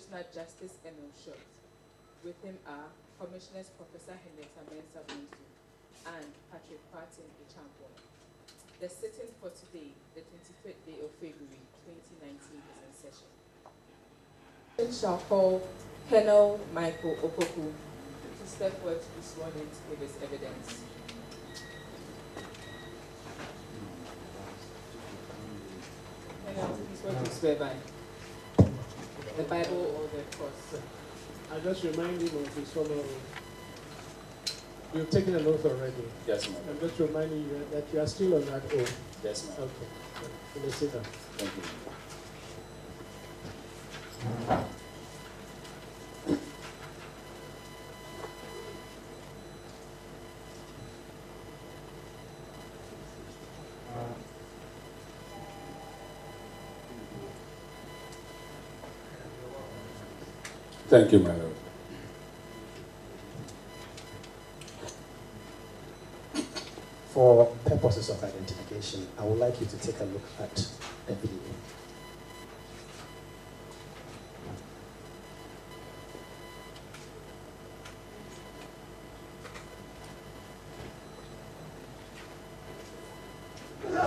Commissioner Justice Emil Short. With him are Commissioners Professor Henrietta Mensah Bonsu and Patrick Partin Ichampo. The sitting for today, the 25th day of February 2019, is in session. I shall call Colonel Michael Opoku to step forward to be sworn in to give his evidence. Colonel, please, what do you swear by? The Bible or the cross? I just remind him of his former oath. You've taken an oath already. Yes, ma'am. I'm just reminding you that you are still on that oath. Yes, ma'am. Okay. You may sit down. Thank you. Thank you, my lord. For purposes of identification, I would like you to take a look at the video.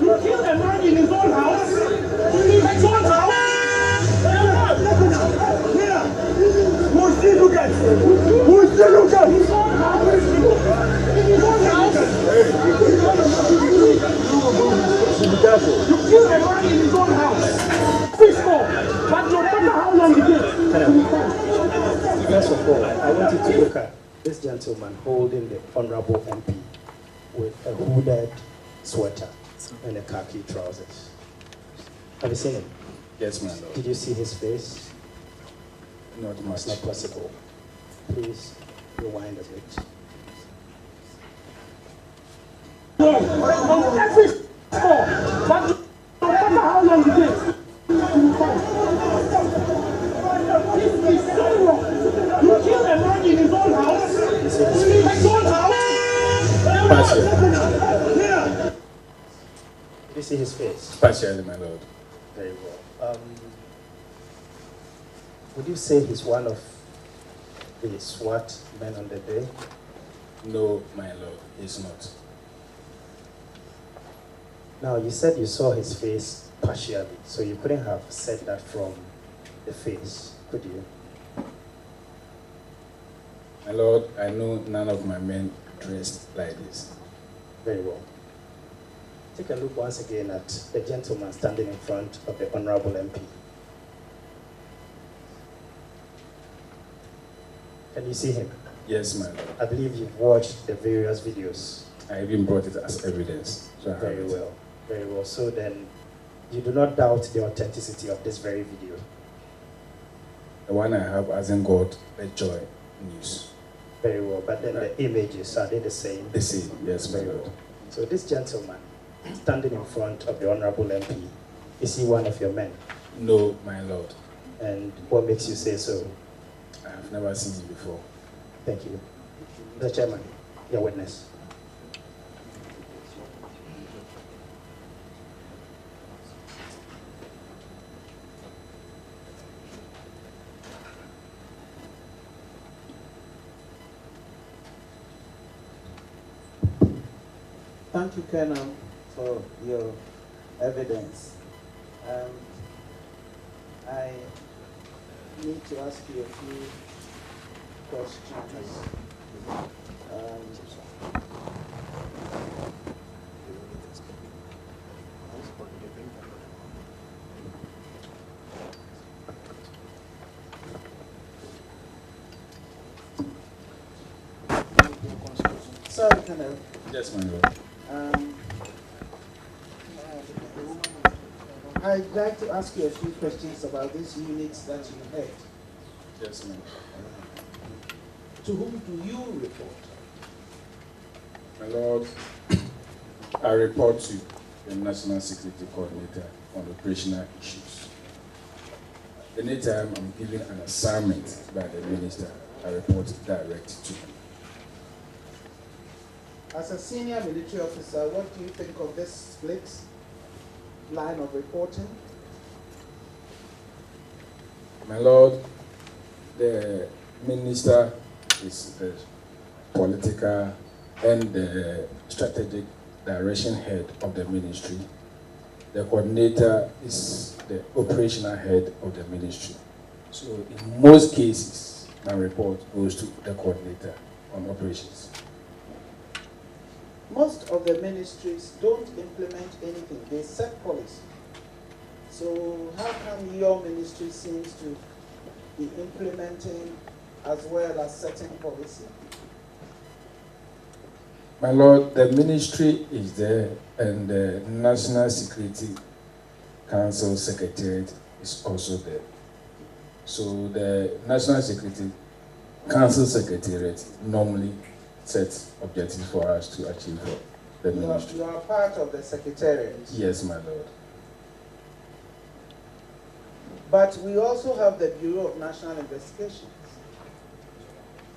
You killed a man in his own house? His own house? Here! We'll see you guys! We'll see you guys! His own house! In his own house! Be careful. You killed a man in his own house! Peaceful! But no matter how long it is! First of all, I want you to look at this gentleman holding the Honorable MP with a hooded sweater and a khaki trousers. Have you seen him? Yes, my lord. Did you see his face? Not much. It's not possible. Please rewind a bit. On every score! But no matter how long it is! This is so wrong! You killed a man in his own house! His own house! Here! Did you see his face? Partially, my lord. Very well. Would you say he's one of the SWAT men on the day? No, my lord, he's not. Now, you said you saw his face partially, so you couldn't have said that from the face, could you? My lord, I know none of my men dressed like this. Very well. Take a look once again at the gentleman standing in front of the Honorable MP. Can you see him? Yes, my lord. I believe you've watched the various videos. I even brought it as evidence. So I have Very it. well. Very well. So then, you do not doubt the authenticity of this very video. The one I have hasn't got a joy news. Very well. But then the images, are they the same? The same, yes, my Very lord. well. So this gentleman standing in front of the Honorable MP, is he one of your men? No, my lord. And what makes you say so? I have never seen him before. Thank you. The chairman, your witness. Thank you, Colonel, for your evidence. I need to ask you a few questions. Sorry, Colonel. Yes, my lord. I'd like to ask you a few questions about these units that you had. Yes, my lord. To whom do you report? My lord, I report to the National Security Coordinator on operational issues. Anytime I'm given an assignment by the minister, I report direct to him. As a senior military officer, what do you think of this split line of reporting? My lord, the minister is the political and the strategic direction head of the ministry. The coordinator is the operational head of the ministry. So in most cases, my report goes to the coordinator on operations. Most of the ministries don't implement anything. They set policy. So how come your ministry seems to be implementing as well as setting policy? My Lord, the ministry is there and the National Security Council Secretariat is also there. So the National Security Council Secretariat normally sets objectives for us to achieve for the ministry. You are part of the Secretariat. Yes, my Lord. But we also have the Bureau of National Investigations.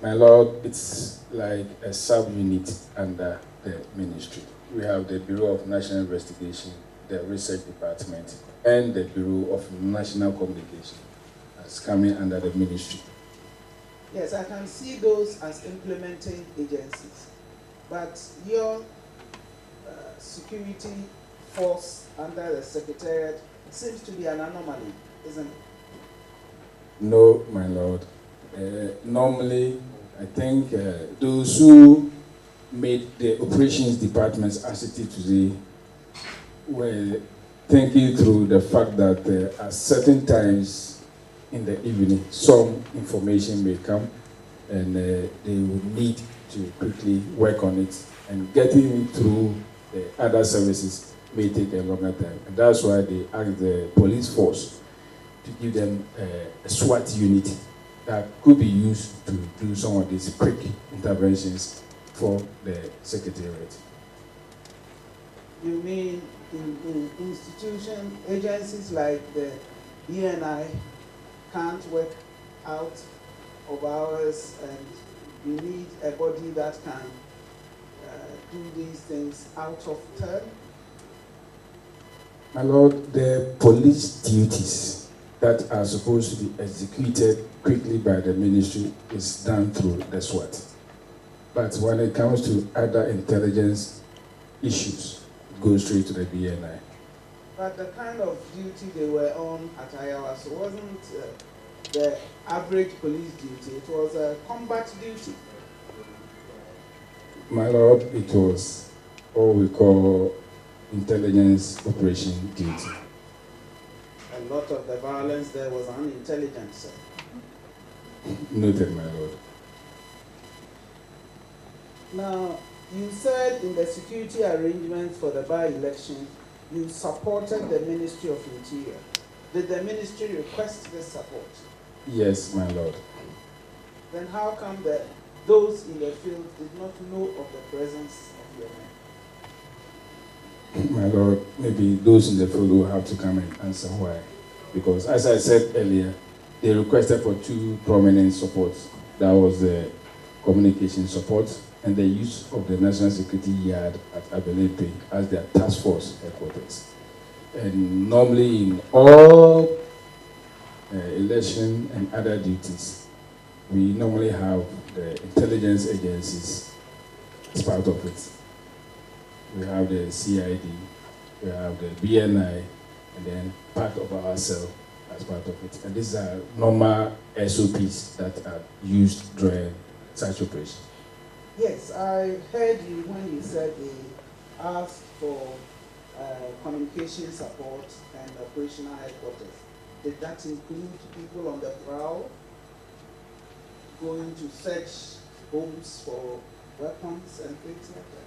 My Lord, it's like a sub-unit under the ministry. We have the Bureau of National Investigation, the Research Department, and the Bureau of National Communication as coming under the ministry. Yes, I can see those as implementing agencies. But your security force under the Secretariat seems to be an anomaly, isn't it? No, my Lord. Normally, I think those who made the operations departments as it is today were thinking through the fact that at certain times in the evening, some information may come and they would need to quickly work on it, and getting it through the other services may take a longer time. And that's why they asked the police force to give them a SWAT unit that could be used to do some of these quick interventions for the Secretariat. You mean in institutions, agencies like the BNI can't work out of hours, and you need a body that can do these things out of turn? My Lord, the police duties that are supposed to be executed quickly by the ministry is done through the SWAT. But when it comes to other intelligence issues, it goes straight to the BNI. But the kind of duty they were on at Ayawaso wasn't the average police duty. It was a combat duty. My Lord, it was what we call intelligence operation duty. A lot of the violence there was unintelligent, sir. Noted, my Lord. Now, you said in the security arrangements for the by-election, you supported the Ministry of Interior. Did the ministry request this support? Yes, my Lord. Then how come that those in the field did not know of the presence of your men? My Lord, maybe those in the field will have to come and answer why. Because as I said earlier, they requested for two prominent supports. That was the communication support and the use of the National Security Yard at Abelempe as their task force headquarters. And normally in all election and other duties, we normally have the intelligence agencies as part of it. We have the CID, we have the BNI, and then part of our cell as part of it. And these are normal SOPs that are used during such operations. Yes, I heard you when you said they asked for communication support and operational headquarters. Did that include people on the prowl going to search homes for weapons and things like that?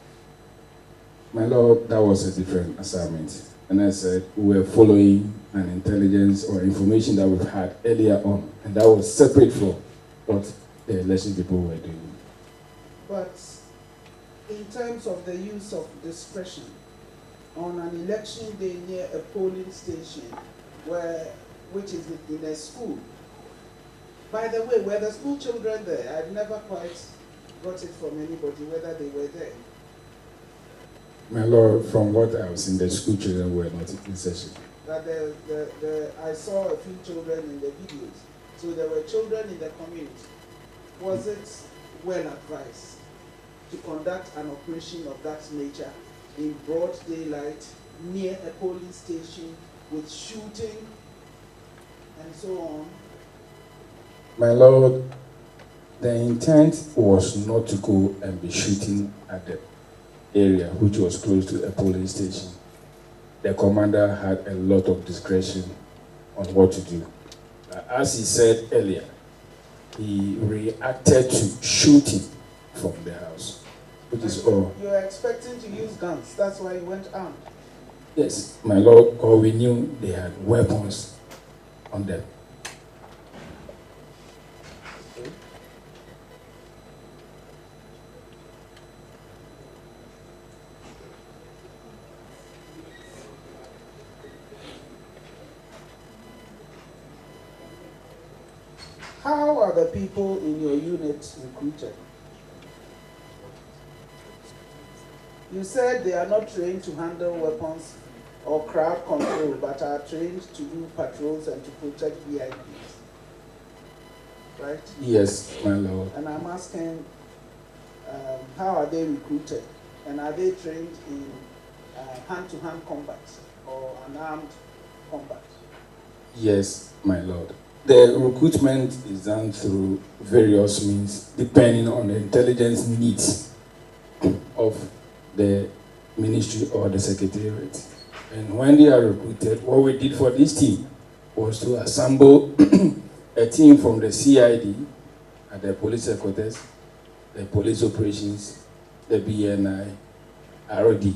My Lord, that was a different assignment. And I said we were following an intelligence or information that we've had earlier on, and that was separate from what the election people were doing. But in terms of the use of discretion, on an election day near a polling station which is in a school. By the way, were the school children there? I've never quite got it from anybody whether they were there. My Lord, from what I've seen, the school children were not in session. That I saw a few children in the videos. So there were children in the community. Was it well advised to conduct an operation of that nature in broad daylight near a polling station with shooting and so on? My Lord, the intent was not to go and be shooting at the area which was close to a polling station. The commander had a lot of discretion on what to do. As he said earlier, he reacted to shooting from the house, which is all. You were expecting to use guns, that's why you went armed. Yes, my Lord, or we knew they had weapons on them. How are the people in your unit recruited? You said they are not trained to handle weapons or crowd control, but are trained to do patrols and to protect VIPs. Right? Yes, my Lord. And I'm asking, how are they recruited? And are they trained in hand-to-hand combat or unarmed combat? Yes, my Lord. The recruitment is done through various means, depending on the intelligence needs of the ministry or the secretariat. And when they are recruited, what we did for this team was to assemble a team from the CID at the police headquarters, the police operations, the BNI, ROD,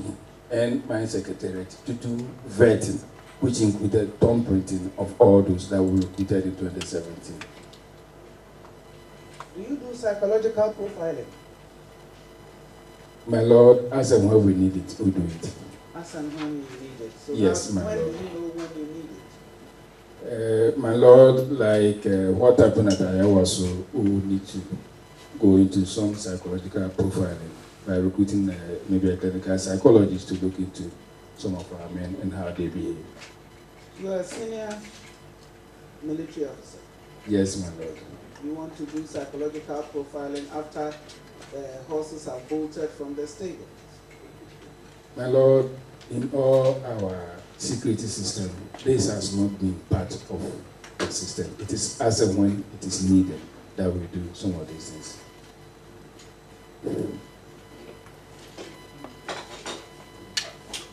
and my secretariat to do vetting, which included thumb printing of all those that were recruited in 2017. Do you do psychological profiling? My Lord, as and when we need it, we do it. As and when you need it. So Yes, now, my when Lord. do you know when you need it? My Lord, like what happened at Ayawaso, we will need to go into some psychological profiling by recruiting maybe a clinical psychologist to look into some of our men and how they behave. You are a senior military officer. Yes, my Lord. You want to do psychological profiling after the horses have bolted from the stable. My Lord, in all our security system, this has not been part of the system. It is as and when it is needed that we do some of these things.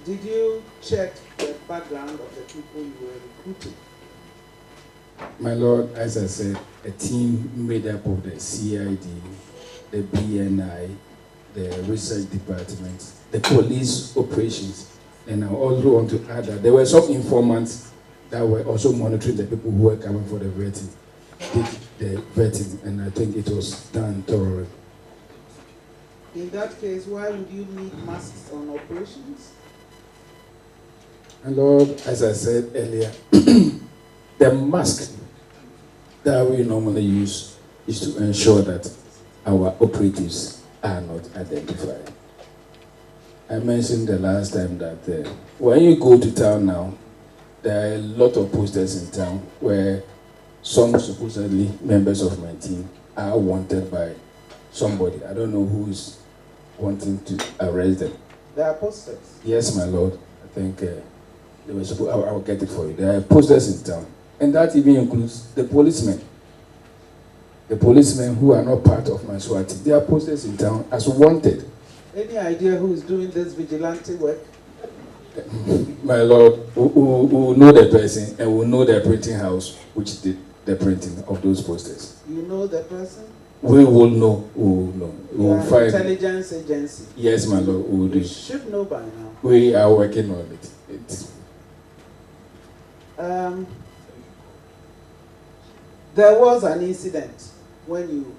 Did you check the background of the people you were recruiting? My Lord, as I said, a team made up of the CID, the BNI, the research department, the police operations, and I also want to add that there were some informants that were also monitoring the people who were coming for the vetting, did the vetting, and I think it was done thoroughly. In that case, why would you need masks on operations? And Lord, as I said earlier, the mask that we normally use is to ensure that our operatives are not identified. I mentioned the last time that when you go to town now, there are a lot of posters in town where some supposedly members of my team are wanted by somebody. I don't know who is wanting to arrest them. There are posters. Yes, my Lord. I think they were supposed. I'll get it for you. There are posters in town, and that even includes the policemen. The policemen who are not part of my SWAT team. There are posters in town as wanted. Any idea who is doing this vigilante work? My Lord, who know the person and will know the printing house which did the printing of those posters. You know the person? We will know. We will know. We will find. Intelligence agency. Yes, my Lord, we will do. You should know by now. We are working on it. There was an incident when you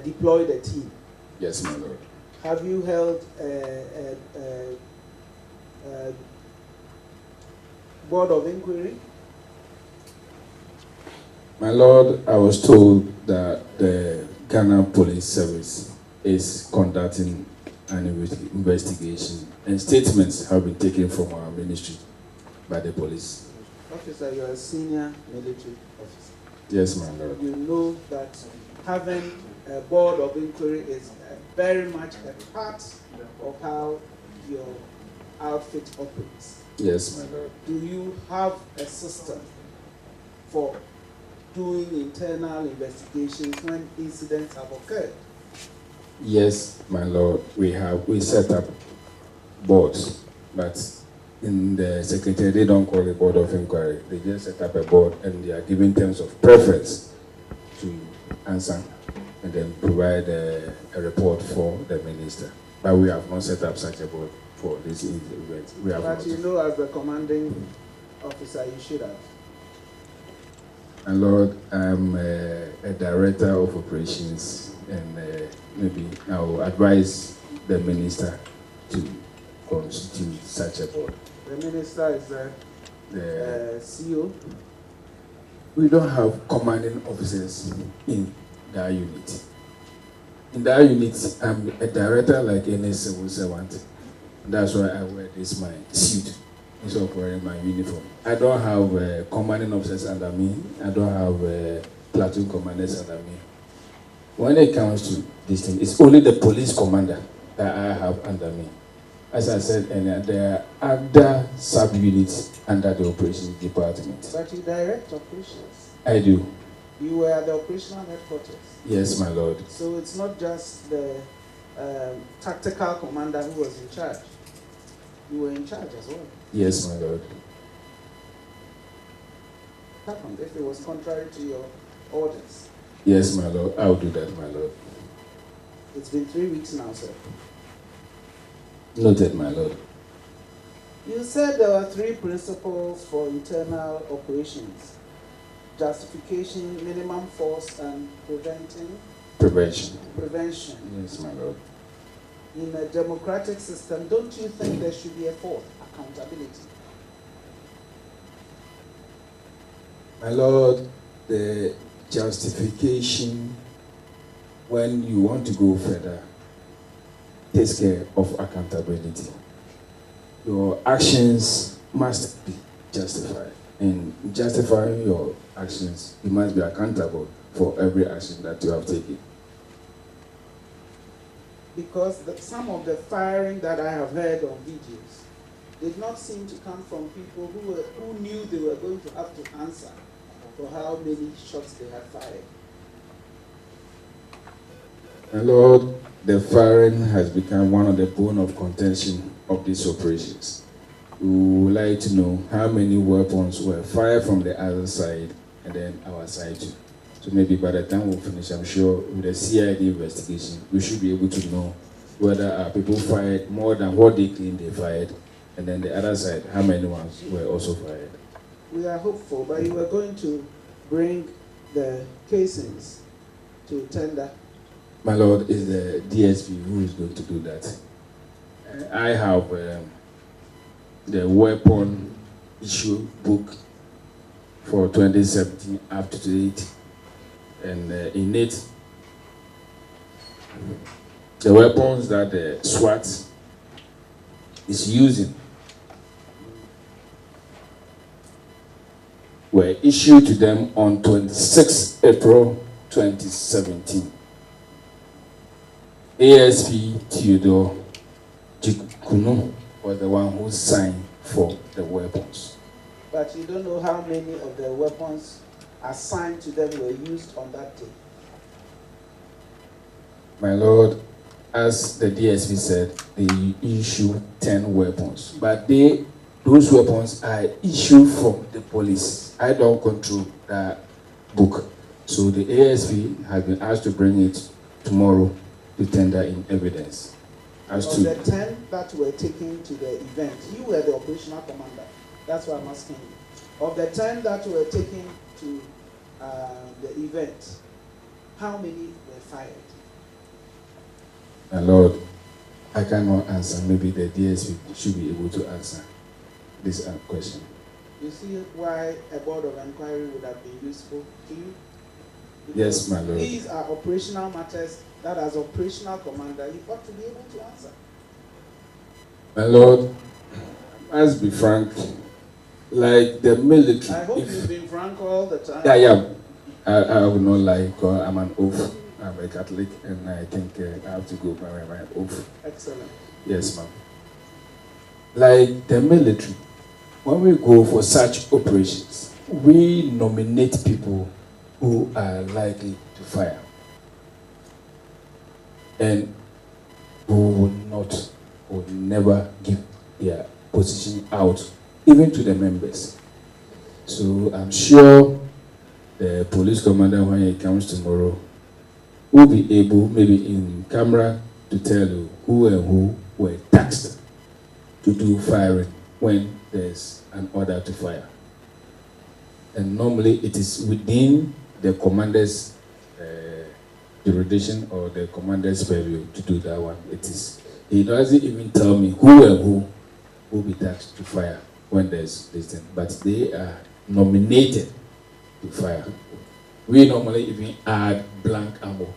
deployed a team. Yes, my Lord. Have you held board of inquiry? My Lord, I was told that the Ghana Police Service is conducting an investigation, and statements have been taken from our ministry by the police. Officer, you are a senior military officer. Yes, my Lord. You know that having a board of inquiry is very much a part of how your outfit operates. Yes, my Lord. Do you have a system for doing internal investigations when incidents have occurred? Yes, my Lord. We set up boards, but in the secretary they don't call it board of inquiry. They just set up a board and they are given terms of preference to answer and then provide a report for the minister. But we have not set up such a board for this event. We have But not. you know, as the commanding officer, you should have. And Lord, I'm a director of operations, and maybe I will advise the minister to constitute such a board. The minister is the CEO. We don't have commanding officers in that unit. In that unit, I'm a director like any civil servant. That's why I wear this my suit instead of wearing my uniform. I don't have commanding officers under me. I don't have platoon commanders under me. When it comes to this thing, it's only the police commander that I have under me. As I said, and there are other sub-units under the operations department. But you direct operations. I do. You were at the operational headquarters. Yes, my Lord. So it's not just the tactical commander who was in charge. You were in charge as well. Yes, my Lord. What happened if it was contrary to your orders? Yes, my Lord. I'll do that, my Lord. It's been 3 weeks now, sir. Noted, my Lord. You said there were 3 principles for internal operations: justification, minimum force, and Prevention. prevention. Yes, my Lord. In a democratic system, don't you think there should be a 4th, accountability? My Lord, the justification when you want to go further takes care of accountability. Your actions must be justified. In justifying your actions, you must be accountable for every action that you have taken. Because some of the firing that I have heard on videos did not seem to come from people who knew they were going to have to answer for how many shots they had fired. My Lord, the firing has become one of the bone of contention of these operations. We would like to know how many weapons were fired from the other side and then our side too. So maybe by the time we finish, I'm sure with the CID investigation, we should be able to know whether our people fired more than what they claim they fired, and then the other side, how many ones were also fired. We are hopeful, but you are going to bring the casings to tender. My Lord, is the DSP who is going to do that. I have the weapon issue book for 2017 up to date, and in it, the weapons that the SWAT is using were issued to them on 26 April 2017. ASP Theodore Jikuno was the one who signed for the weapons. But you don't know how many of the weapons assigned to them were used on that day. My Lord, as the DSP said, they issue 10 weapons, but those weapons are issued from the police. I don't control that book. So the ASP has been asked to bring it tomorrow to tender in evidence. As Of to the 10 that were taken to the event, you were the operational commander. That's why I'm asking you. Of the 10 that were taken to the event, how many were fired? My Lord, I cannot answer. Maybe the DSP should be able to answer this question. You see why a board of inquiry would have been useful to you? Yes, my Lord. These are operational matters that, as operational commander, you ought to be able to answer. My Lord, let's be frank, like the military. I hope you've been frank all the time. Yeah. I would not lie because I'm an oath. I'm a Catholic, and I think I have to go by my oath. Excellent. Yes, ma'am. Like the military, when we go for such operations, we nominate people who are likely to fire. And who will never give their position out, even to the members. So I'm sure the police commander, when he comes tomorrow, will be able, maybe in camera, to tell you who and who were tasked to do firing when there's an order to fire. And normally it is within the commander's jurisdiction or the commander's purview to do that one. He doesn't even tell me who and who will be tasked to fire when there's this thing, but they are nominated to fire. We normally even add blank ammo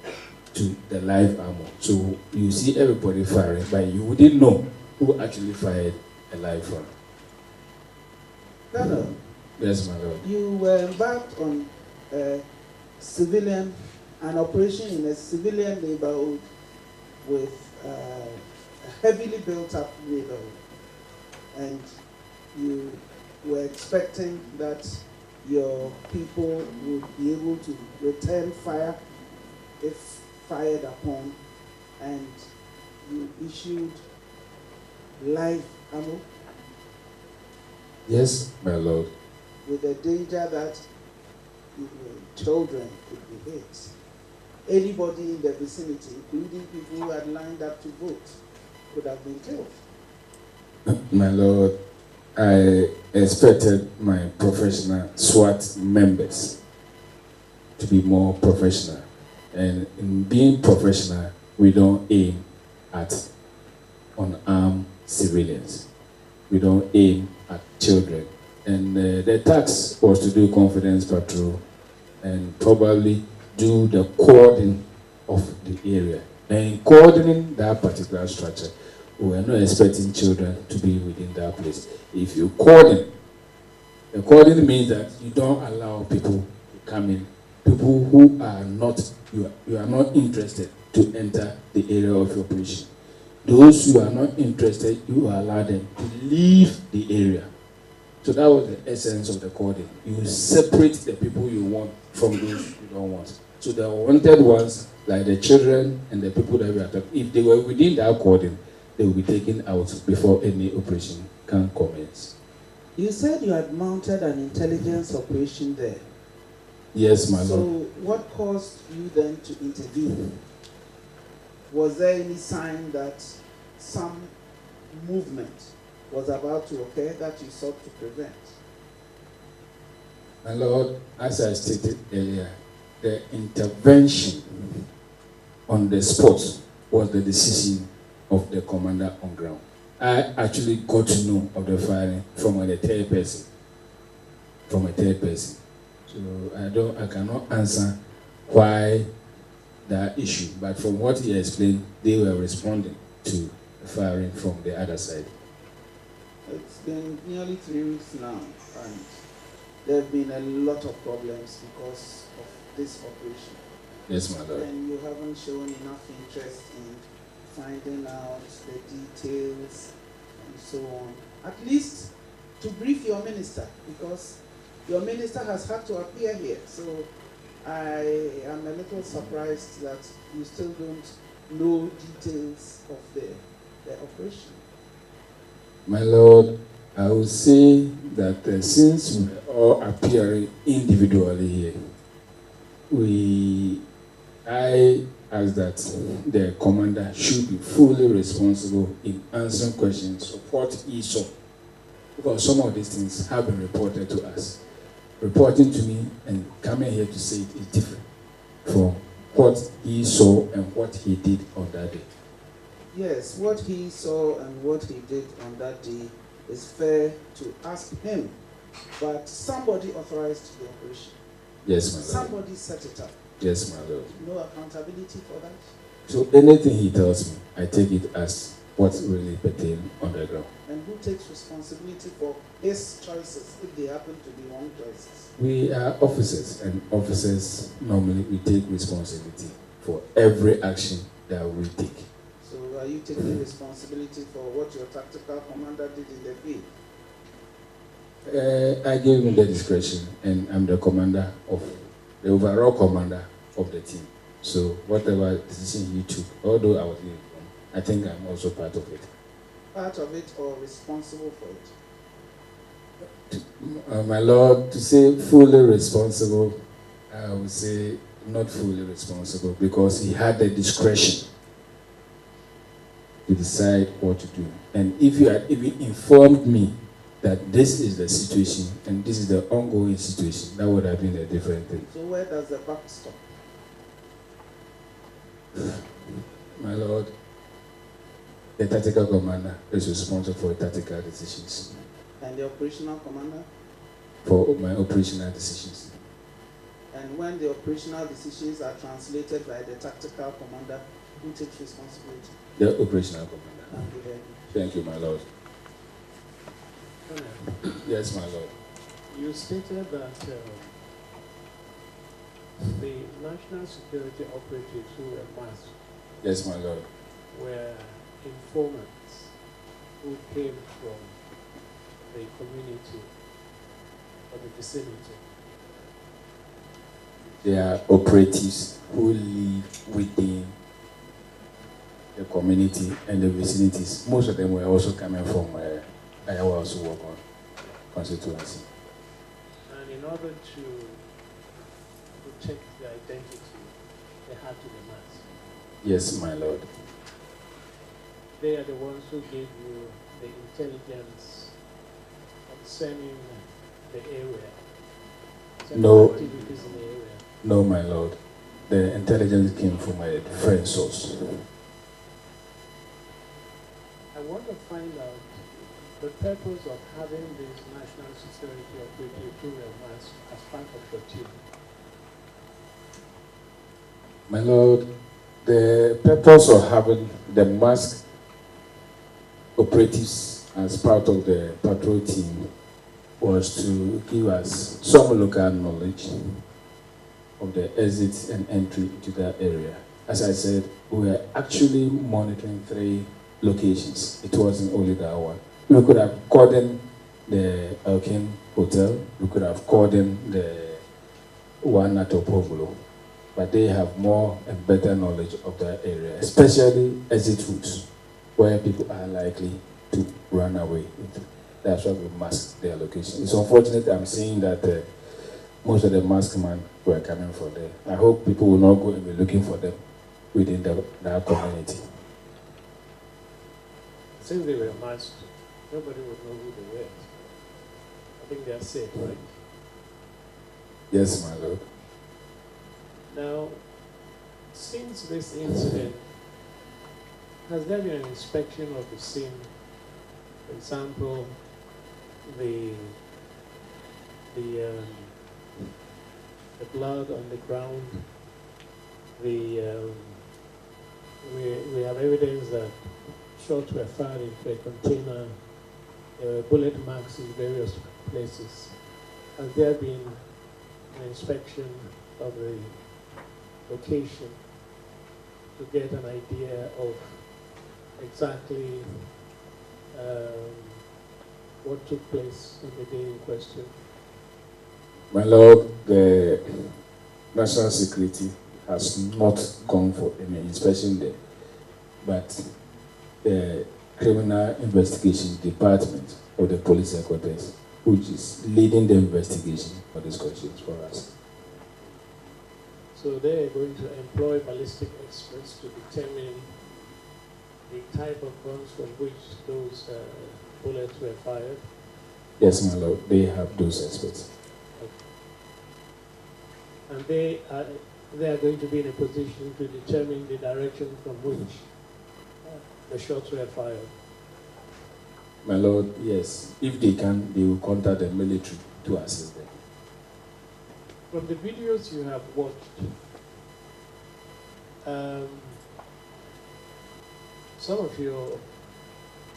to the live ammo. So you see everybody firing, but you wouldn't know who actually fired a live round. Colonel, Yes, my lord. you were embarked on an operation in a civilian neighborhood with a heavily built up neighborhood. And you were expecting that your people would be able to return fire if fired upon, and you issued live ammo. Yes, my lord. With the danger that children could be hit. Anybody in the vicinity, including people who had lined up to vote, could have been killed. My lord, I expected my professional SWAT members to be more professional. And in being professional, we don't aim at unarmed civilians. We don't aim at children. And the task was to do confidence patrol and probably do the cordon of the area. And in cordoning that particular structure, we are not expecting children to be within that place. If you cordon, the cordon means that you don't allow people to come in. People who are not, you are not interested to enter the area of your operation. Those who are not interested, you allow them to leave the area. So that was the essence of the cordon. You separate the people you want from those you don't want. So the wanted ones, like the children and the people that we are talking, if they were within that cordon, they will be taken out before any operation can commence. You said you had mounted an intelligence operation there. Yes, my So lord. what caused you then to intervene? Was there any sign that some movement was about to occur that you sought to prevent? My lord, as I stated earlier, the intervention on the spot was the decision of the commander on ground. I actually got to know of the firing from a third person. So I cannot answer why that issue, but from what he explained, they were responding to the firing from the other side. It's been nearly 3 weeks now, and there have been a lot of problems because of this operation. Yes, my lord. And you haven't shown enough interest in finding out the details and so on. At least to brief your minister, because your minister has had to appear here. So I am a little surprised that you still don't know details of the operation. My lord, I would say that since we are all appearing individually here, I ask that the commander should be fully responsible in answering questions of what he saw. Because some of these things have been reported to us. Reporting to me and coming here to say it is different from what he saw and what he did on that day. Yes, what he saw and what he did on that day is fair to ask him. But somebody authorized the operation. Yes, my lord. Somebody set it up. Yes, my lord. No accountability for that? So anything he tells me, I take it as what really pertains on the ground. And who takes responsibility for his choices if they happen to be wrong choices? We are officers, and officers normally we take responsibility for every action that we take. So are you taking responsibility for what your tactical commander did in the field? I gave him the discretion, and I'm the commander of the overall commander of the team. So whatever decision he took, although I was leading, I think I'm also part of it. Part of it or responsible for it? My Lord, to say fully responsible, I would say not fully responsible, because he had the discretion to decide what to do. And if you had even informed me that this is the situation and this is the ongoing situation, that would have been a different thing. So where does the buck stop? My Lord, the tactical commander is responsible for tactical decisions, And the operational commander? for my operational decisions. And when the operational decisions are translated by the tactical commander, who takes responsibility? The operational commander. Thank you very much. Thank you, my Lord. Colonel, Yes, my Lord. you stated that the national security operatives who were masked Yes, my Lord. were informants who came from the community or the vicinity. They are operatives who live within the community and the vicinities. Most of them were also coming from Ayawaso constituency. And in order to protect their identity, they had to be masked. Yes, my Lord. They are the ones who gave you the intelligence concerning the area, concerning No. activities in the area. No, my Lord. The intelligence came from a different source. I want to find out the purpose of having this national security operative who were masked as part of your team. My Lord, the purpose of having the masked operatives as part of the patrol team was to give us some local knowledge of the exit and entry to that area. As I said, we were actually monitoring 3 locations. It wasn't only that one. We could have called in the Elkin Hotel. We could have called in the one at Opoku, but they have more and better knowledge of that area, especially exit routes, where people are likely to run away. That's why we mask their location. It's unfortunate I'm seeing that most of the masked men were coming from there. I hope people will not go and be looking for them within that community. Since they were masked, nobody would know who they were. I think they are safe, right? Yes, my Lord. Now, since this incident, has there been an inspection of the scene? For example, the blood on the ground. We have evidence that shots were fired into a container. There were bullet marks in various places. Has there been an inspection of the location to get an idea of exactly what took place on the day in question? My Lord, the national security has not gone for any inspection there, but the criminal investigation department of the police headquarters, which is leading the investigation for these questions for us. So they are going to employ ballistic experts to determine the type of guns from which those bullets were fired. Yes, my Lord, they have those experts. And they are going to be in a position to determine the direction from which the shots were fired. My Lord, yes. If they can, they will contact the military to assist them. From the videos you have watched, some of your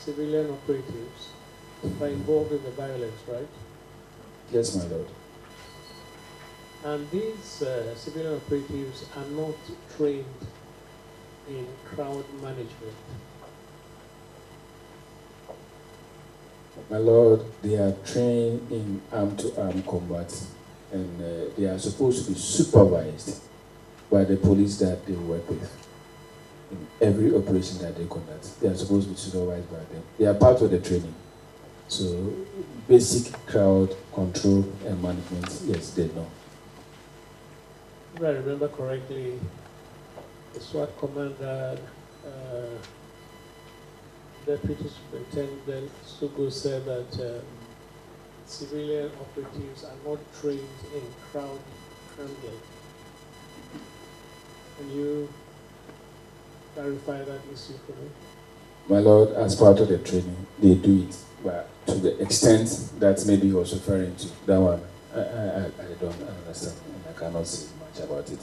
civilian operatives were involved in the violence, right? Yes, my lord. And these civilian operatives are not trained in crowd management. My lord, they are trained in arm-to-arm combat, and they are supposed to be supervised by the police that they work with. In every operation that they conduct, they are supposed to be supervised by them. They are part of the training. So, basic crowd control and management, yes, they know. If I remember correctly, the SWAT commander, Deputy Superintendent Sugo said that civilian operatives are not trained in crowd handling. Can you clarify that issue for me? My lord, as part of the training, they do it, but to the extent that maybe he was referring to, that one, I don't understand, and I cannot say much about it.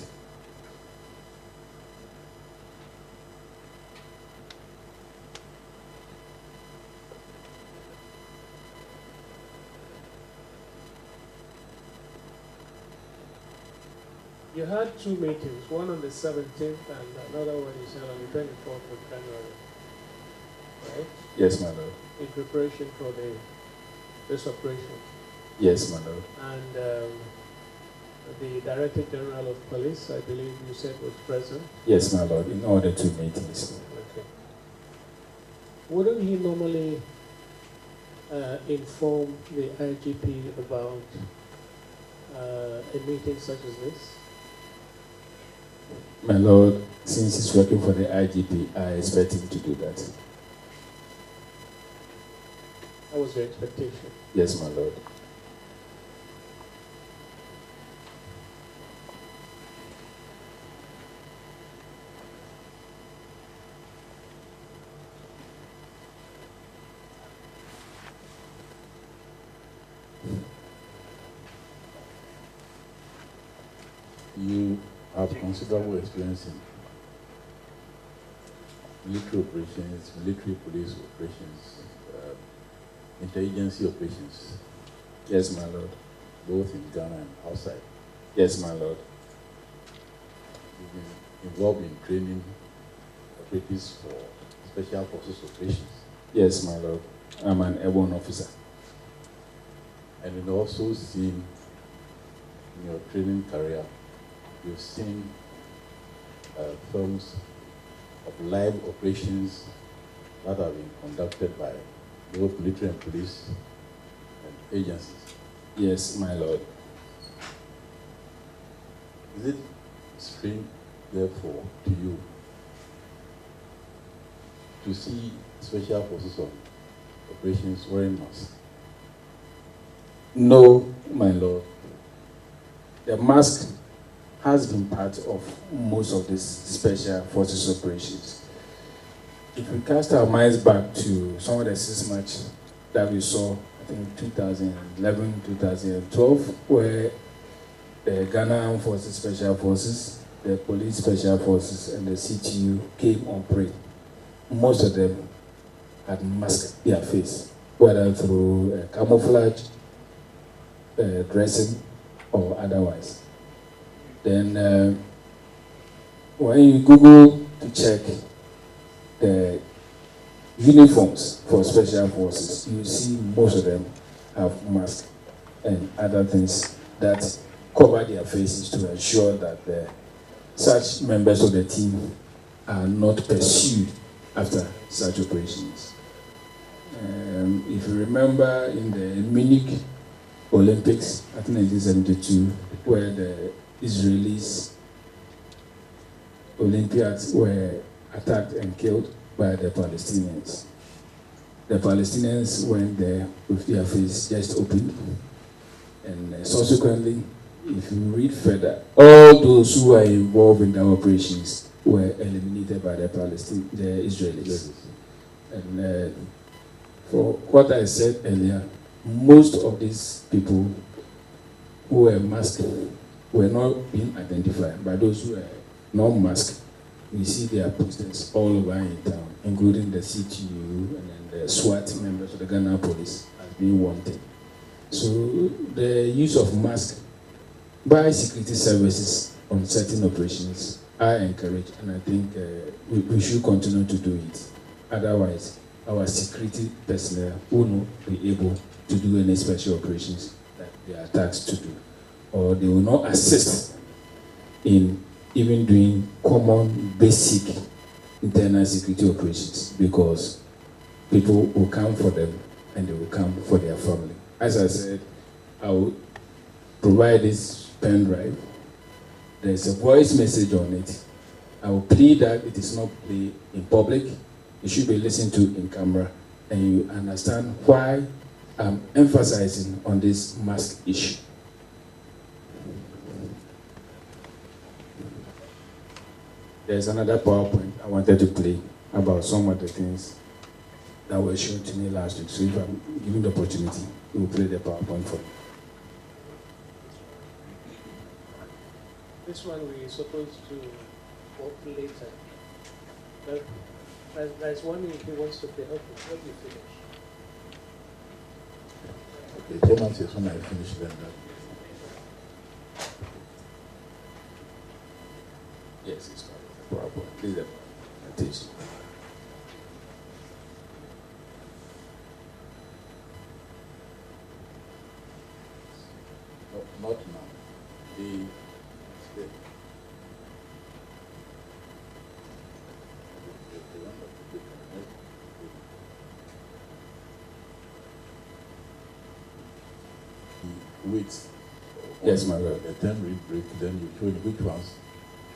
You had two meetings, one on the 17th and another one is held on the 24th of January, right? Yes, my lord. In preparation for this operation. Yes, my lord. And the Director General of Police, I believe you said, was present. Yes, my lord, in order to meetings. Okay. Wouldn't he normally inform the IGP about a meeting such as this? My lord, since he's working for the IGP, I expect him to do that. That was your expectation? Yes, my lord. You have considerable experience in military operations, military police operations, intelligence operations. Yes, my lord. Both in Ghana and outside. Yes, my lord. You've been involved in training operatives for special forces operations. Yes, my lord. I'm an airborne officer. And you've also seen in your training career, you've seen films of live operations that have been conducted by both military and police and agencies. Yes, my lord. Is it strange, therefore, to you to see special forces of operations wearing masks? No, my lord. The mask has been part of most of these special forces operations. If we cast our minds back to some of the 6 matches that we saw, I think 2011, 2012, where the Ghana Armed Forces Special Forces, the Police Special Forces, and the CTU came on parade. Most of them had masked their face, whether through camouflage, dressing, or otherwise. Then when you Google to check the uniforms for special forces, you see most of them have masks and other things that cover their faces to ensure that such members of the team are not pursued after such operations. If you remember in the Munich Olympics, I think 1972, where the Israelis Olympiads were attacked and killed by the Palestinians. The Palestinians went there with their face just opened, and subsequently, if you read further, all those who were involved in the operations were eliminated by the Israelis. And for what I said earlier, most of these people who were masked were not being identified. By those who were non-masked, we see their posters all over in town, including the CTU and then SWAT members of the Ghana police as being wanted. So the use of masks by security services on certain operations are encouraged, and I think we should continue to do it. Otherwise, our security personnel will not be able to do any special operations that they are tasked to do, or they will not assist in even doing common basic internal security operations, because people will come for them and they will come for their family. As I said, I will provide this pen drive. There's a voice message on it. I will plead that it is not played in public. It should be listened to in camera, and you understand why I'm emphasizing on this mask issue. There's another PowerPoint I wanted to play about some of the things that were shown to me last week. So if I'm given the opportunity, we will play the PowerPoint for you. This one we're supposed to vote later. But there's one who wants to play. Okay, let me finish. Okay, Chairman says when I finish then that. Yes, it's not the PowerPoint. Please, the presentation. No, not now. The weights. Yes, my lord. The term read break, then you show which ones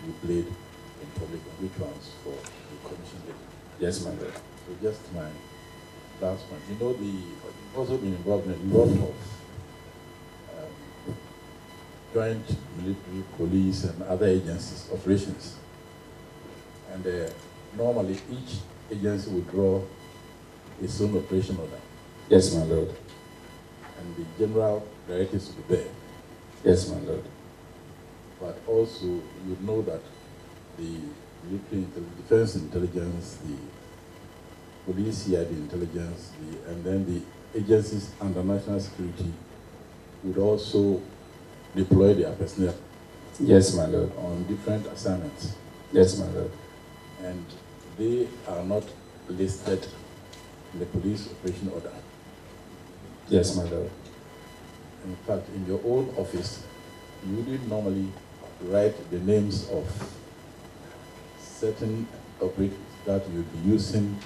you played in public and which ones for the commission later. Yes, my lord. So just my last one. You know, you've also been involved in a lot of joint military, police, and other agencies operations. And normally each agency will draw its own operation order. Yes, my lord. And the general directives will be there. Yes, my lord. But also, you know that the military defense intelligence, the police CID intelligence, and then the agencies under national security would also deploy their personnel. Yes, my lord. On different assignments. Yes, my lord. And they are not listed in the police operation order. Yes, my lord. In fact, in your own office, you would normally write the names of certain operators that you'll be using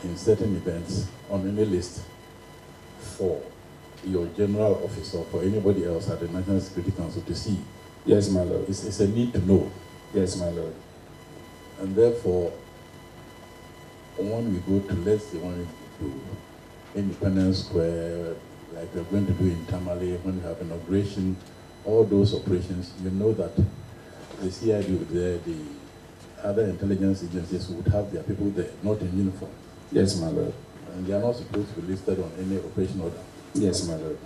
in certain events on any list for your general office or for anybody else at the National Security Council to see. Yes, my lord. It's a need to know. Yes, my lord. And therefore, when we go to, let's say, when we to Independence Square, like we're going to do in Tamale, when we have inauguration, all those operations, you know that the CID would be there, the other intelligence agencies would have their people there, not in uniform. Yes, my lord. And they are not supposed to be listed on any operation order. Yes, my lord.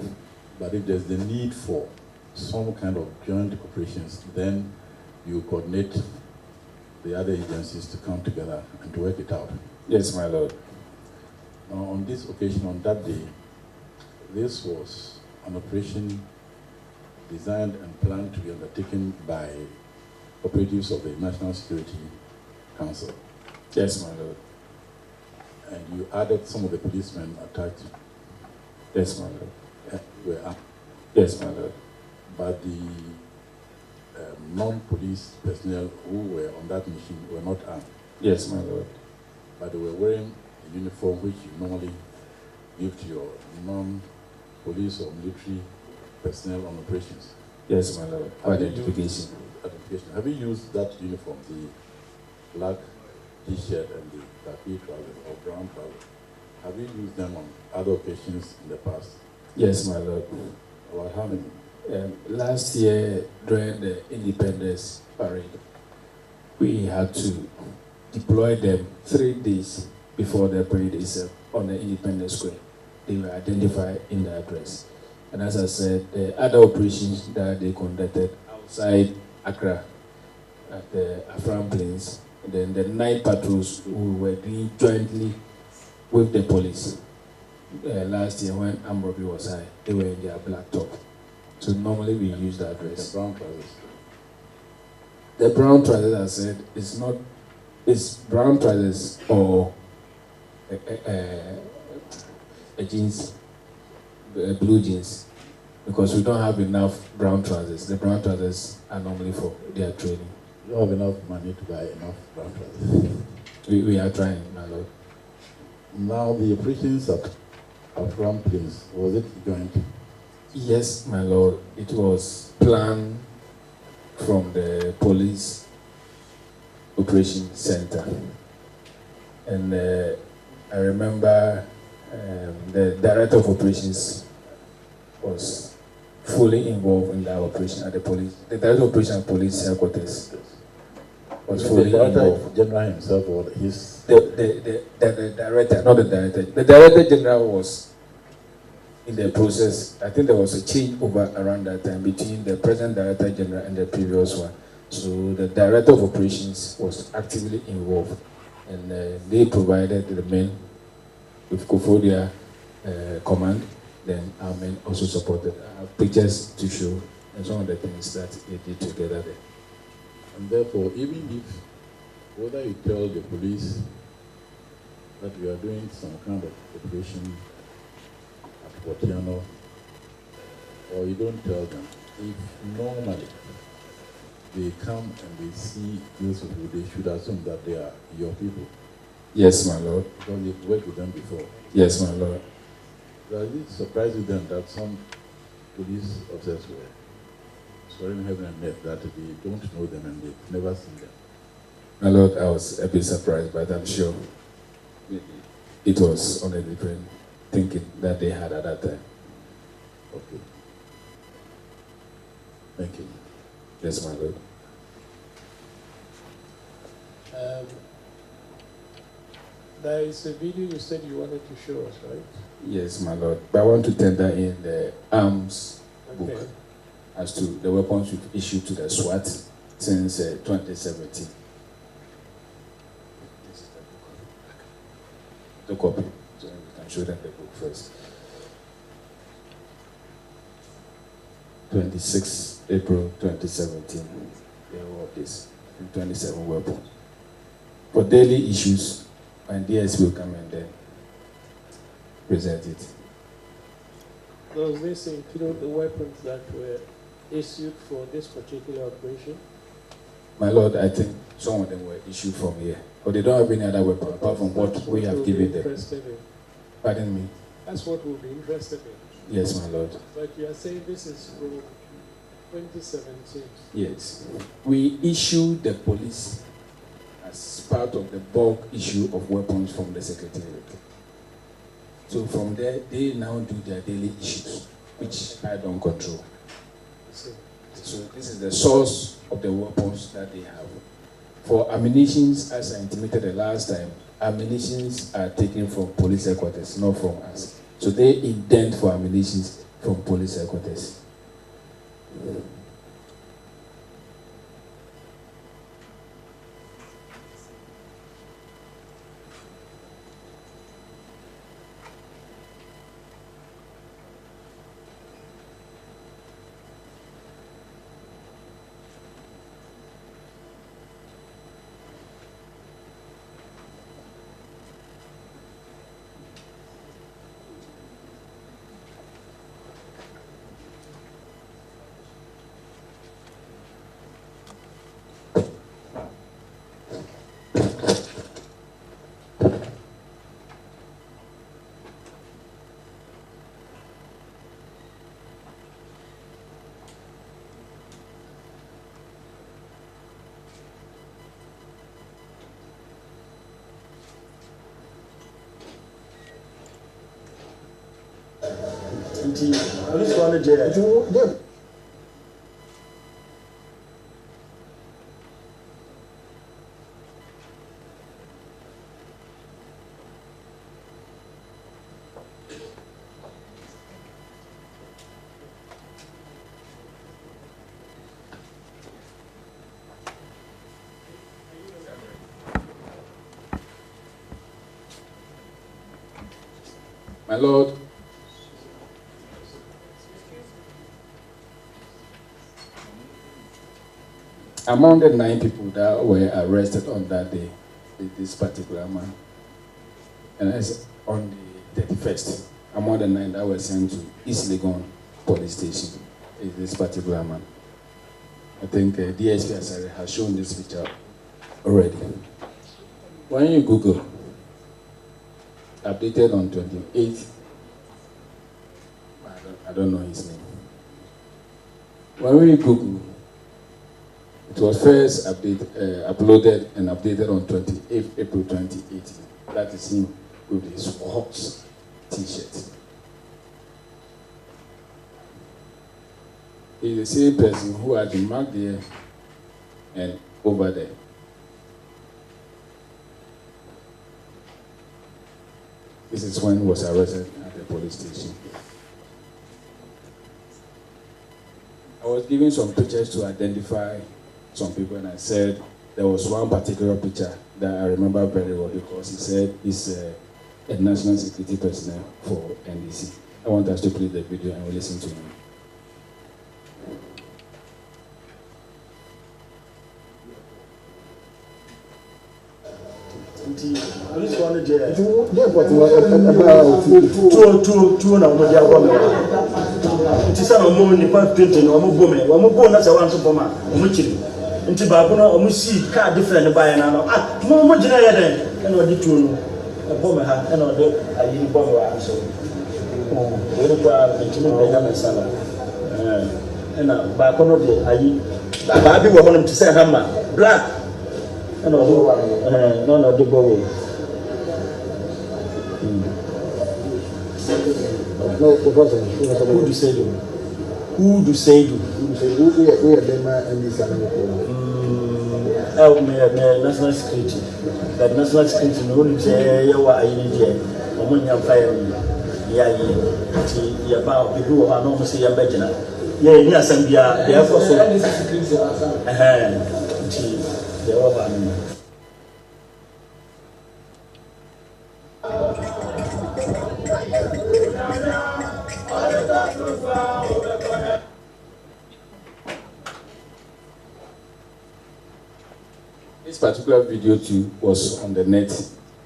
But if there's the need for some kind of joint operations, then you coordinate the other agencies to come together and to work it out. Yes, my lord. Now, on this occasion, on that day, this was an operation designed and planned to be undertaken by operatives of the National Security Council. Yes, my lord. And you added some of the policemen attached. Yes, my lord. Were up. Yes, my lord. But the non-police personnel who were on that mission were not armed. Yes, my lord. But they were wearing a uniform which you normally give to your non-police or military personnel on operations. Yes, my lord. Identification. Have you used that uniform, the black T-shirt and the khaki trousers or brown trousers? Have you used them on other occasions in the past? Yes, my lord. About how many? Last year, during the Independence Parade, we had to deploy them 3 days before the parade itself on the Independence Square. They were identified in the address. And as I said, the other operations that they conducted outside Accra at the Afram Plains, and then the night patrols we were doing jointly with the police. Last year when armed robbery was high, they were in their black top. So normally we use that dress. The brown trousers. The brown trousers, I said, it's brown trousers or a jeans, blue jeans, because we don't have enough brown trousers. The brown trousers are normally for their training. You don't have enough money to buy enough brown trousers. We are trying, my lord. Now the operations at Ram Place, was it joint? Yes, my lord. It was planned from the police operation center. And I remember the director of operations was fully involved in that operation at the police. The director of operations at police headquarters was fully the involved. General himself or his? The director, not the director. The director general was in the process. I think there was a change over around that time between the present director general and the previous one. So the director of operations was actively involved, and they provided the men with Kofodia command. Then our men also supported. I have pictures to show and some of the things that they did together there. And therefore, even if whether you tell the police that we are doing some kind of operation at Botiano, or you don't tell them, if normally they come and they see those people, they should assume that they are your people. Yes, my lord. Because you've worked with them before. Yes, my lord. Does it surprise you then that some police officers were swearing heaven and earth that they don't know them and they've never seen them? My lord, I was a bit surprised, but I'm sure it was on a different thinking that they had at that time. Okay. Thank you. Yes, my lord. There is a video you said you wanted to show us, right? Yes, my lord. But I want to tender in the arms book Okay. as to the weapons we've issued to the SWAT since 2017. This is the book. The copy. So we can show them the book first. 26 April 2017. They wrote this. 27 weapons. For daily issues, and DS will come and then present it. Does this include the weapons that were issued for this particular operation? My lord, I think some of them were issued from here. But they don't have any other weapon apart from what we have given them. Pardon me? That's what we'll be interested in. Yes, my lord. But you are saying this is from 2017. Yes. We issued the police as part of the bulk issue of weapons from the Secretariat. So from there, they now do their daily issues, which I don't control. So this is the source of the weapons that they have. For ammunitions, as I intimated the last time, ammunitions are taken from police headquarters, not from us. So they intend for ammunitions from police headquarters. This one, Jay. My Lord, among the 9 people that were arrested on that day, this particular man, and as on the 31st, among the 9 that were sent to East Legon police station, is this particular man. I think DSP Asare has shown this picture already. When you Google, updated on 28th, I don't know his name. When we Google, it was first uploaded and updated on 28th April 2018. That is him with his Hawks t-shirt. He's the same person who had been marked there and over there. This is when he was arrested at the police station. I was given some pictures to identify some people, and I said there was one particular picture that I remember very well because he said he's a national security personnel for NDC. I want us to play the video and we'll listen to him. Police one there. Two na mo dia gome. Nti sa no mo nipa 20 no mo gome. Wo mo go na se wan so boma. Mo chiri. Nti ba ko no mo si car different ba na no. Ah, mo gina ye den. Na odi tuo no. E bome ha, na odi ayi bome wa so. Oh, we kwa nti mo be na sala. Na ba ko no de ayi. Ba bi wo ho no nti se hammer. Black. No, the boy. No, who do say do? Who do say do? We are them and this national security. That national security no one say you are in the Omonia fire. Yeah, about people who are not say a bedina. Yeah, near Sambia, therefore, This particular video too was on the net,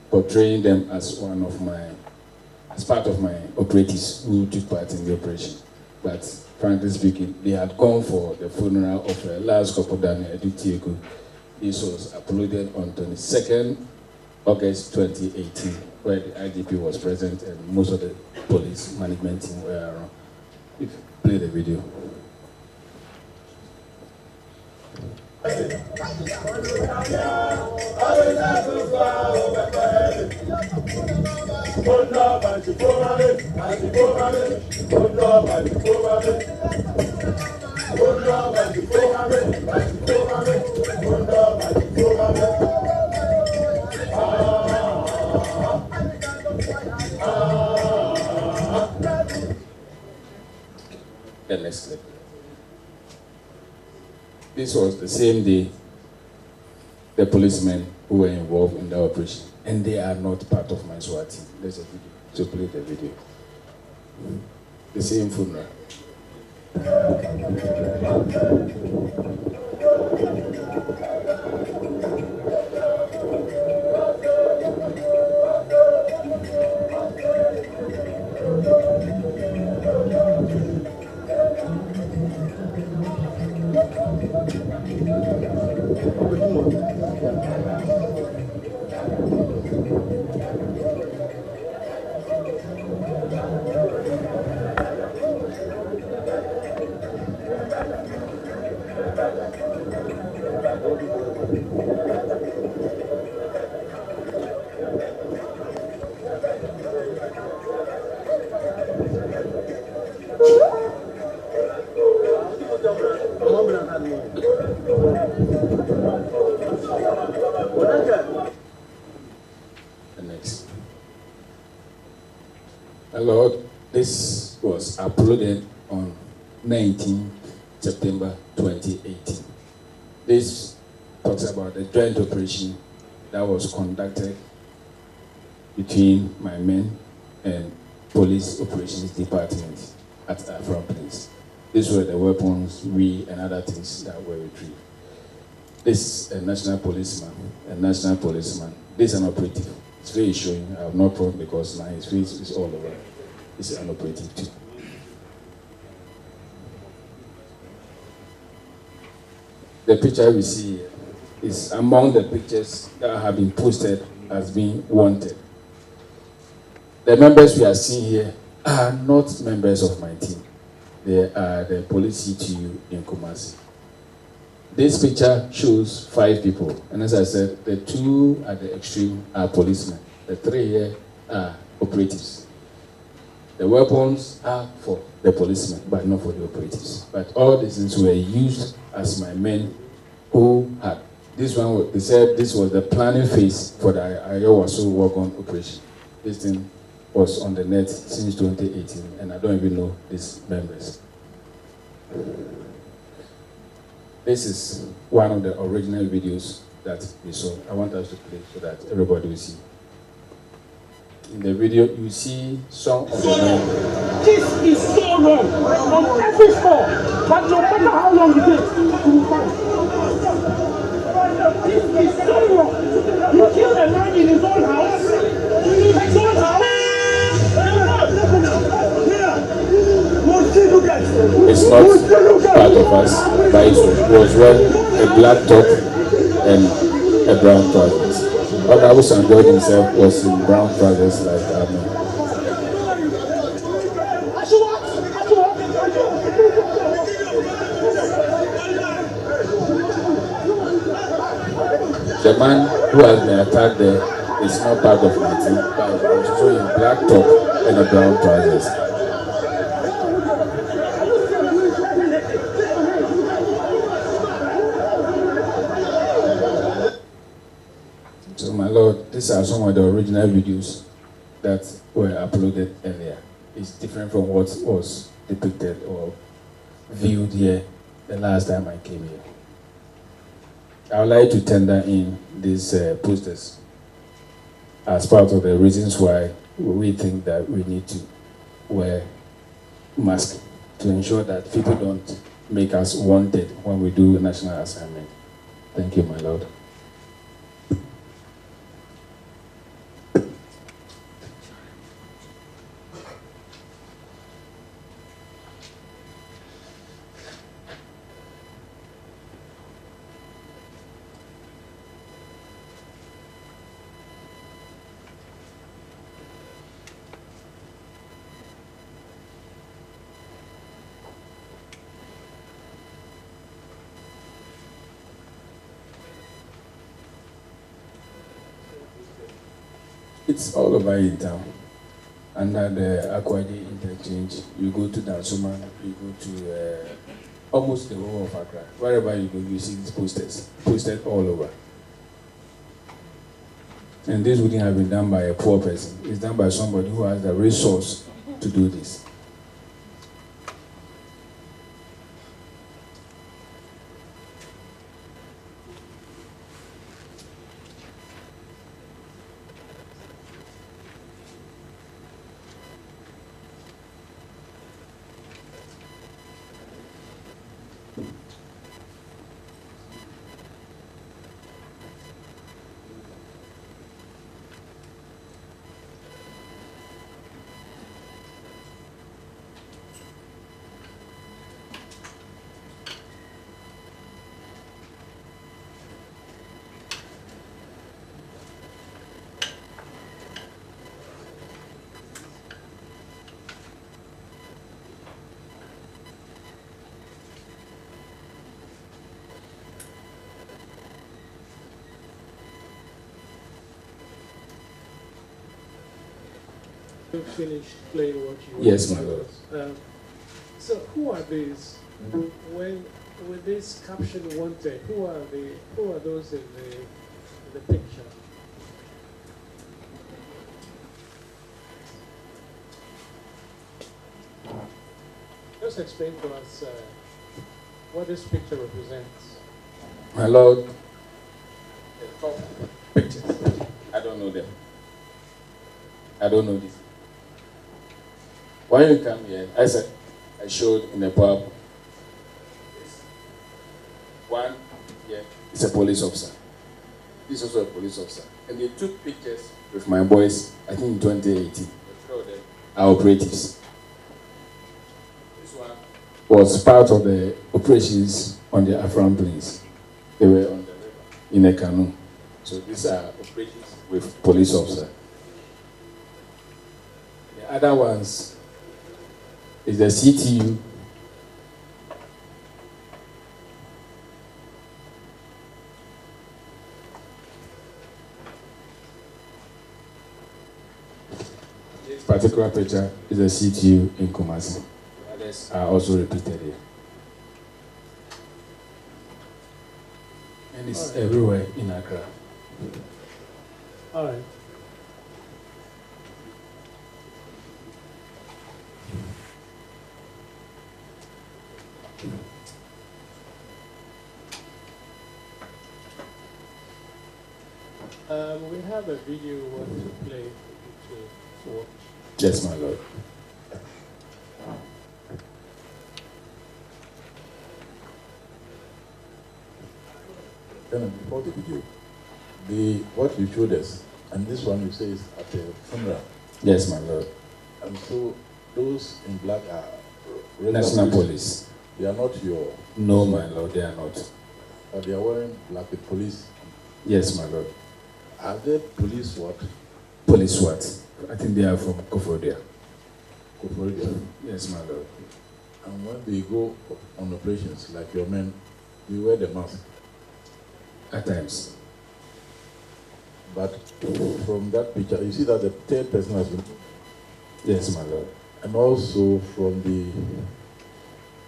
portraying them as part of my operatives who took part in the operation. But frankly speaking, they had gone for the funeral of last couple Daniel Edutieko. This was uploaded on 22nd August 2018, where the IGP was present and most of the police management team were around. If you play the video. The next clip. This was the same day the policemen who were involved in the operation, and they are not part of my SWAT team. There's a video, so play the video. The same funeral. Next. Lord, this was uploaded on 19 September 2018. This talks about the joint operation that was conducted between my men and Police Operations Department at our front place. These were the weapons, and other things that were retrieved. This is a national policeman, This is an operative. It's very showing. I have no problem because now his face is all over. This is an operative too. The picture we see here is among the pictures that have been posted as being wanted. The members we are seeing here are not members of my team. They are the police CTU in Kumasi. This picture shows 5 people, and as I said, the 2 at the extreme are policemen. The 3 here are operatives. The weapons are for the policemen, but not for the operatives. But all these things were used as my men who had. This one, they said this was the planning phase for the Ayawaso Violence operation. This thing was on the net since 2018, and I don't even know these members. This is one of the original videos that we saw. I want us to play so that everybody will see. In the video, you see some of the men. This is so wrong on every score, but no matter how long it takes, you will find. This is so wrong. You kill a man in his own house. His own house. It's not part of us, but it was wearing a black top and a brown trousers. Honorable Sanjay himself was in brown trousers like Amen. The man who has been attacked there is not part of my team, but he was wearing a black top and a brown trousers. So my Lord, these are some of the original videos that were uploaded earlier. It's different from what was depicted or viewed here the last time I came here. I would like to tender in these posters as part of the reasons why we think that we need to wear masks to ensure that people don't make us wanted when we do national assignment. Thank you, my Lord. It's all over in town. Under the Akwadi interchange, you go to Dansuma, you go to almost the whole of Accra. Wherever you go, you see these posters, posted all over. And this wouldn't have been done by a poor person. It's done by somebody who has the resource to do this. You finished playing what you Yes, my Lord. So who are these? When with this caption wanted, who are those in the picture? Just explain to us what this picture represents. My Lord, the top pictures, I don't know them. I don't know this. when you come here, as I showed in the pub, one here is a police officer. This is also a police officer. And they took pictures with my boys, I think in 2018. The three of them are operatives. This one was part of the operations on the Afram plains. They were on the river in a canoe. So these are operatives with police officer. The other ones is the CTU. This particular picture is a CTU in Kumasi. The others are also repeated here. And it's everywhere in Accra. All right. We have a video we want to play for you to watch. Yes, my Lord. Before the video, what you showed us, and this one you say is at a funeral. Yes, my Lord. And so those in black are National Police. They are not your... No, my Lord, they are not. But they are wearing black with police. Yes, my Lord. Are they police what? Police what? I think they are from Kofodia. Kofodia? Yes, my Lord. And when they go on operations, like your men, you wear the mask? At times. But from that picture, you see that the third person has been... Yes, my Lord. And also from the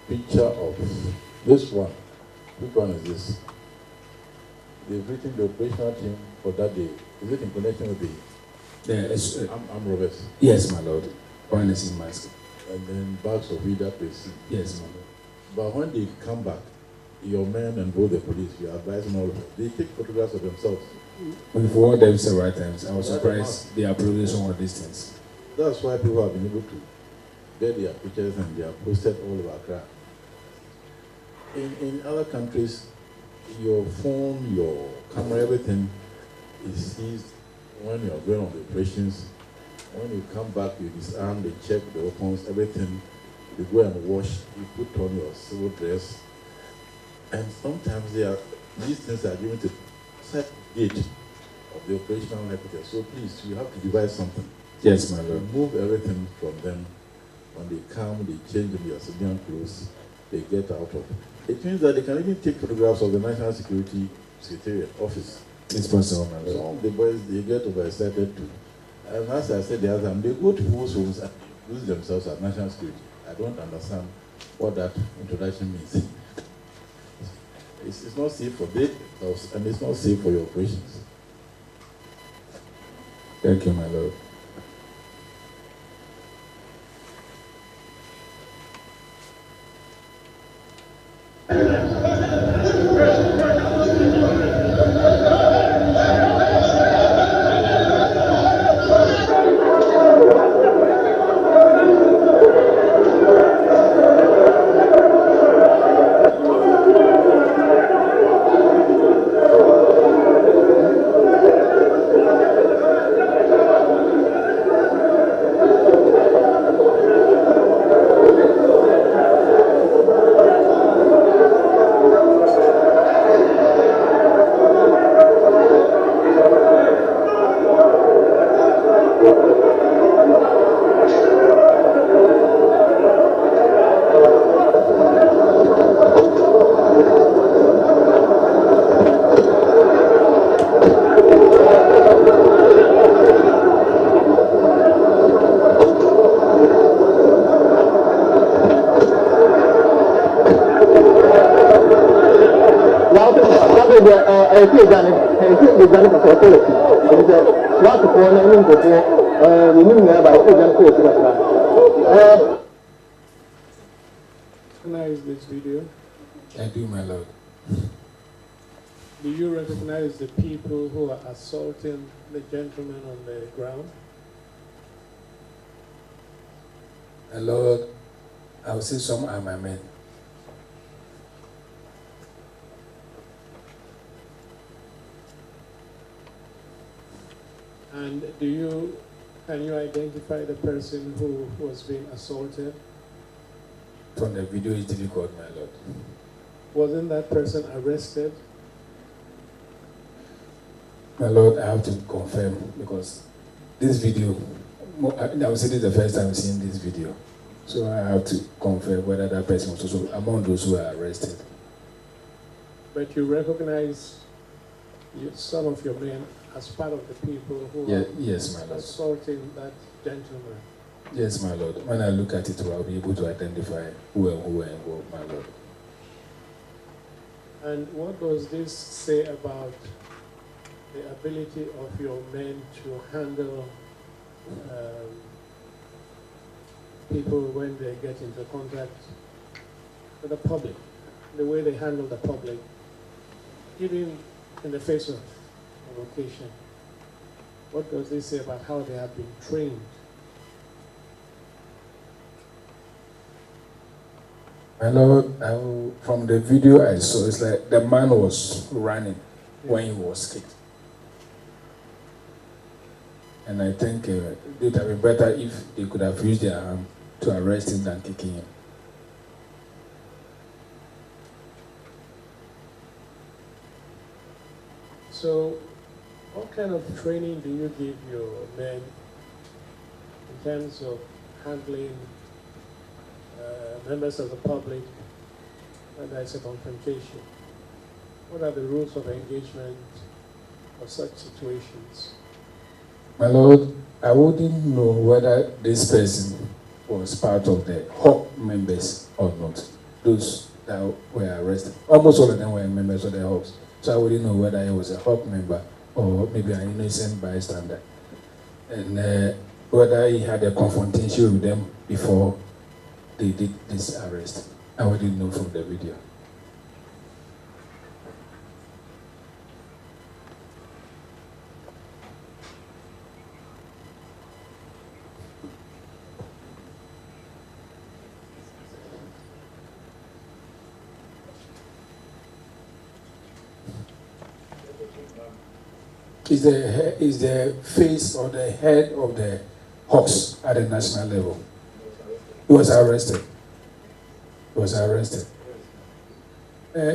picture of this one. Which one is this? They've written the operational team for that day. Is it in connection with the armed robbers? Yes, my Lord. One is in mask. And then bags of weed that they see. Yes, my Lord. But when they come back, your men and both the police, you are advising all of them. They take photographs of themselves. We've warned them several times. I was surprised they uploaded some of these things. That's why people have been able to get their pictures and they are posted all over Accra. In other countries, your phone, your camera, everything is seized when you are going on the operations. When you come back, you disarm, they check the weapons, everything. You go and wash, you put on your civil dress. And sometimes these things are given to set date of the operational headquarters. So please, you have to devise something. Yes, my Lord. Remove everything from them. When they come, they change in their civilian clothes, they get out of. It means that they can even take photographs of the National Security Secretariat office. It's possible, my Lord. Some of the boys, they get overexcited too. And as I said the other time, they go to people's homes and use themselves as national security. I don't understand what that introduction means. It's not safe for them, and it's not safe for your operations. Thank you, my Lord. Recognize this video? I do, my Lord. Do you recognize the people who are assaulting the gentleman on the ground? And Lord, I will say some are my men. And can you identify the person who was being assaulted? From the video is difficult, my Lord. Wasn't that person arrested? My Lord, I have to confirm because this video, I would say this is the first time seeing this video. So I have to confirm whether that person was also among those who were arrested. But you recognize some of your men as part of the people who are yes, my Lord. assaulting that gentleman. Yes, my Lord. When I look at it, I'll be able to identify who were involved, my Lord. And what does this say about the ability of your men to handle people when they get into contact with the public, the way they handle the public, even in the face of a vocation? What does this say about how they have been trained? My Lord, from the video I saw, it's like the man was running when he was kicked. And I think it would have been better if they could have used their arm to arrest him than kicking him. So, what kind of training do you give your men in terms of handling members of the public when there is a confrontation? What are the rules of engagement for such situations? My Lord, I wouldn't know whether this person was part of the Hawk members or not. Those that were arrested, almost all of them were members of the Hawks. So I wouldn't know whether he was a Hawk member or maybe an innocent bystander. And whether he had a confrontation with them before they did this arrest. I wouldn't know from the video. Is the face or the head of the Hawks at the national level? He was arrested.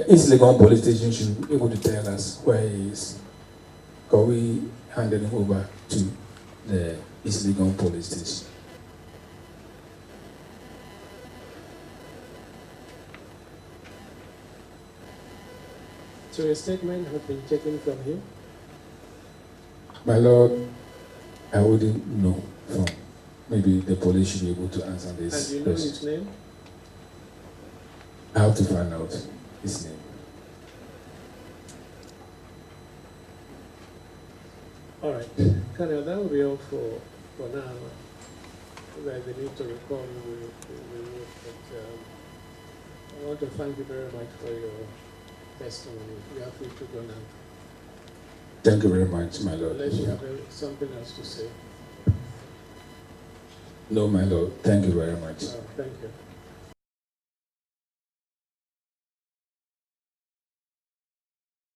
East Legon police station should be able to tell us where he is. Because we handed him over to the East Legon police station. So a statement has been taken from him? My Lord, I wouldn't know from. Maybe the police should be able to answer this. And you know his name? I have to find out his name. All right. Colonel, that will be all for now. If there's a need to recall, we will. But I want to thank you very much for your testimony. You are free to go now. Thank you very much, my Lord. Unless you have something else to say. No, my Lord. Thank you very much. Thank you.